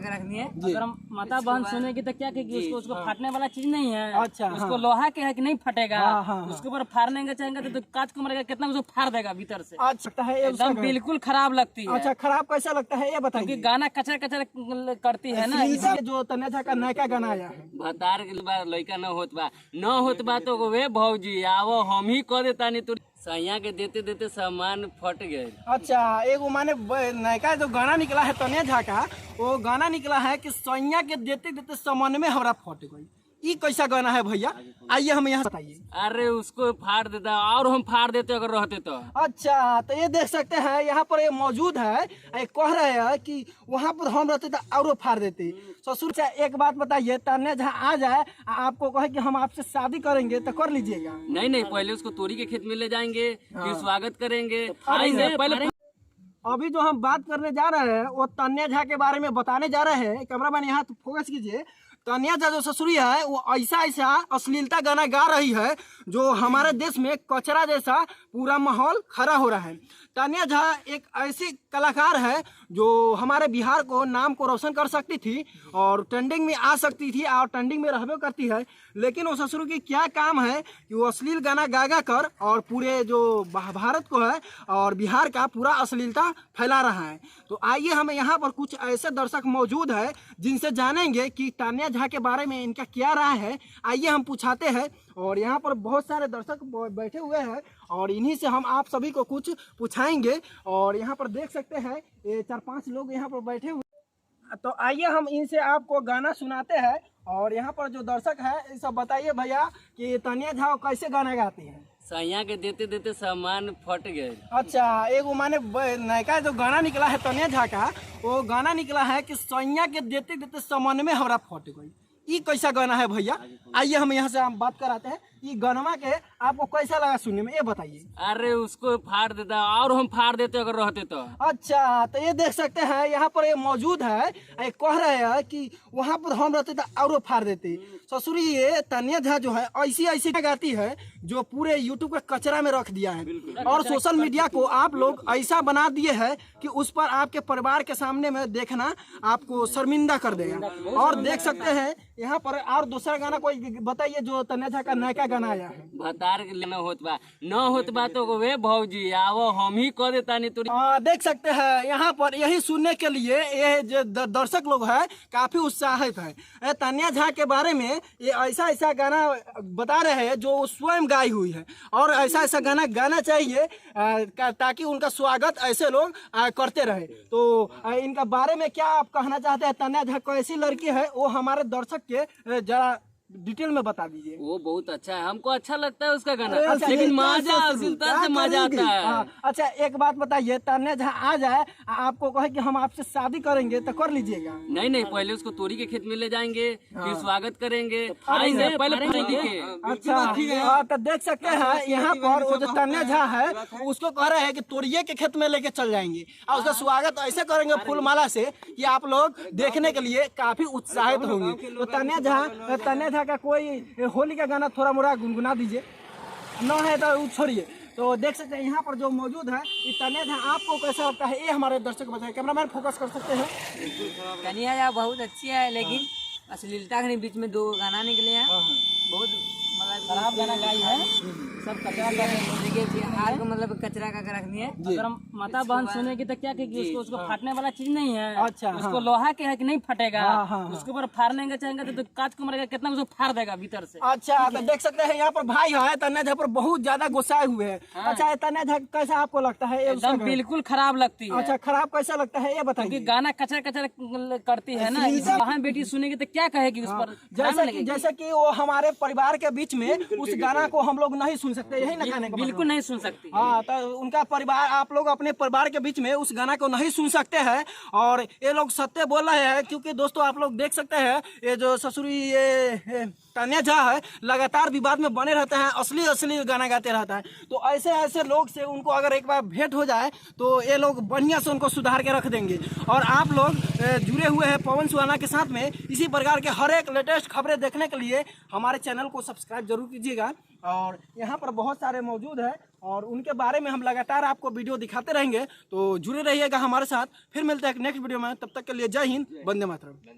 का रखनी है। अगर हम माता बहन सुनेगी तो क्या कहेगी, उसको फाटने वाला चीज नहीं है। अच्छा, उसको लोहा के है कि नहीं फटेगा। उसके ऊपर फाड़ने का चाहेंगे तो कांच को मरेगा, कितना उसको फाड़ देगा भीतर से। अच्छा है एकदम बिल्कुल खराब लगती है। अच्छा, खराब कैसा लगता है ये बताइए। क्योंकि गाना कचरा कचरा करती है ना। जो तन्या झा का नया गाना आया है, भतार के बाद लड़का न होत बा तो वे भौजी आवो हम ही कह देता नहीं तो सैया के देते देते सामान फट गए। अच्छा, एक माने नया जो गाना निकला है तन्या झा का, वो गाना निकला है कि सैया के देते देते सामान में हमारा फट गई। ये कैसा गाना है भैया, आइए हम यहाँ बताइए। अरे उसको फाड़ देता और हम फाड़ देते अगर रहते तो। अच्छा, तो ये देख सकते हैं यहाँ पर ये मौजूद है, ये कह रहे हैं कि वहाँ पर हम रहते तो और फाड़ देते। ससुर से एक बात बताइए, तन्या झा आ जाए आपको कहे कि हम आपसे शादी करेंगे तो कर लीजिएगा? नहीं, पहले उसको तोरी के खेत में ले जाएंगे, फिर स्वागत करेंगे, पहले। अभी जो हम बात करने जा रहे हैं वो तन्या झा के बारे में बताने जा रहे हैं। कैमरामैन यहाँ तो फोकस कीजिए। तन्या झा जो ससुरी है वो ऐसा अश्लीलता गाना गा रही है जो हमारे देश में कचरा जैसा पूरा माहौल खड़ा हो रहा है। तन्या झा एक ऐसी कलाकार है जो हमारे बिहार को नाम को रोशन कर सकती थी और ट्रेंडिंग में आ सकती थी और ट्रेंडिंग में रहबे करती है, लेकिन वो ससुर की क्या काम है कि वो अश्लील गाना गा कर और पूरे जो भारत को है और बिहार का पूरा अश्लीलता फैला रहा है। तो आइए हम यहाँ पर कुछ ऐसे दर्शक मौजूद है जिनसे जानेंगे कि तन्या झा के बारे में इनका क्या राय है। आइए हम पूछाते हैं। और यहाँ पर बहुत सारे दर्शक बैठे हुए हैं और इन्हीं से हम आप सभी को कुछ पूछाएंगे। और यहाँ पर देख सकते हैं ये 4-5 लोग यहाँ पर बैठे हुए। तो आइए हम इनसे आपको गाना सुनाते हैं। और यहाँ पर जो दर्शक है ये सब बताइए भैया कि तन्या झा कैसे गाना गाती है? सैया के देते देते सामान फट गए। अच्छा, एक माने नया जो गाना निकला है तन्या झा का, वो गाना निकला है कि सैया के देते देते सामान में हमारा फट गई। ये कैसा गाना है भैया, आइए हम यहाँ से हम बात कराते हैं। ये गाना के आपको कैसा लगा सुनने में, ये बताइए। अरे उसको फाड़ देता और हम फाड़ देते अगर रहते तो। अच्छा, तो ये देख सकते हैं यहाँ पर ये मौजूद है, ये कह रहे हैं कि वहाँ पर हम रहते तो और फाड़ देते। ससुरी ये तन्या झा जो है ऐसी गाती है जो पूरे यूट्यूब का कचरा में रख दिया है और सोशल मीडिया को आप लोग ऐसा बना दिए है कि उस पर आपके परिवार के सामने में देखना आपको शर्मिंदा कर देगा। और देख सकते हैं यहाँ पर और दूसरा गाना कोई बताइए जो तन्या झा का नया गाना आया है। भतार के न होत बा तो वे भौजी आवो हम ही कह देता नहीं तो। देख सकते हैं यहाँ पर यही सुनने के लिए ये जो दर्शक लोग हैं काफी उत्साहित है। तन्या झा के बारे में ये ऐसा गाना बता रहे हैं जो स्वयं गाई हुई है और ऐसा गाना गाना चाहिए ताकि उनका स्वागत ऐसे लोग करते रहे। तो इनका बारे में क्या आप कहना चाहते हैं? तन्या झा कैसी लड़की है वो हमारे दर्शक के जरा डिटेल में बता दीजिए। वो बहुत अच्छा है, हमको अच्छा लगता है उसका गाना। लेकिन मजा से मजा आता है। अच्छा, एक बात बताइए, तन्या झा आ जाए आपको कहे कि हम आपसे शादी करेंगे तो कर लीजिएगा? नहीं, पहले उसको तोरी के खेत में ले जाएंगे, फिर स्वागत करेंगे, पहले। अच्छा, तो देख सकते हैं यहाँ पर वो जो तन्या झा है उसको कह रहे हैं कि तोरिये के खेत में लेके चल जाएंगे और उसका स्वागत ऐसे करेंगे फूल माला से कि आप लोग देखने के लिए काफी उत्साहित होंगे। तो तन्या झा का कोई होली का गाना थोड़ा मोड़ा गुनगुना दीजिए, न है तो छोड़िए। तो देख सकते हैं यहाँ पर जो मौजूद है ये तन्या झा आपको कैसा लगता है, ये हमारे दर्शक बताए। कैमरामैन फोकस कर सकते हैं। तन्या झा बहुत अच्छी है, लेकिन अश्लीलता के बीच में 2 गाना निकले हैं, बहुत खराब गाना गाई है। सब कचरा देखिए बिहार को मतलब कचरा का रखनी है। अगर हम माता बहन सुनेगी तो क्या कहेगी, उसको फाटने वाला चीज नहीं है। अच्छा, उसको लोहा के है कि नहीं फटेगा। उसके ऊपर फाड़ने का चाहेंगे तो कांच को मरेगा, कितना उसको फाड़ देगा भीतर से। अच्छा, तो देख सकते हैं यहाँ पर भाई है तन्या झा पर बहुत ज्यादा गुस्साए हुए हैं। अच्छा, तन्या झा कैसा आपको लगता है? एकदम बिल्कुल खराब लगती है। अच्छा, खराब कैसा लगता है ये बताइए। गाना कचरा कचरा करती है ना, बहन बेटी सुनेगी तो क्या कहेगी उस पर। जैसे कि वो हमारे परिवार के बीच में उस गाना को हम लोग नहीं सुन सकते, यही ना कहने का बिल्कुल नहीं सुन सकती। हाँ, तो उनका परिवार आप लोग अपने परिवार के बीच में उस गाना को नहीं सुन सकते हैं और ये लोग सत्य बोल रहे हैं। क्योंकि दोस्तों आप लोग देख सकते हैं ये जो ससुरी ये तन्या झा है लगातार विवाद में बने रहते हैं, असली गाना गाते रहता है। तो ऐसे लोग से उनको अगर एक बार भेंट हो जाए तो ये लोग बढ़िया से उनको सुधार के रख देंगे। और आप लोग जुड़े हुए हैं पवन सुहाना के साथ में, इसी प्रकार के हर एक लेटेस्ट खबरें देखने के लिए हमारे चैनल को सब्सक्राइब जरूर कीजिएगा। और यहाँ पर बहुत सारे मौजूद है और उनके बारे में हम लगातार आपको वीडियो दिखाते रहेंगे, तो जुड़े रहिएगा हमारे साथ। फिर मिलते हैं एक नेक्स्ट वीडियो में, तब तक के लिए जय हिंद, वंदे मातरम।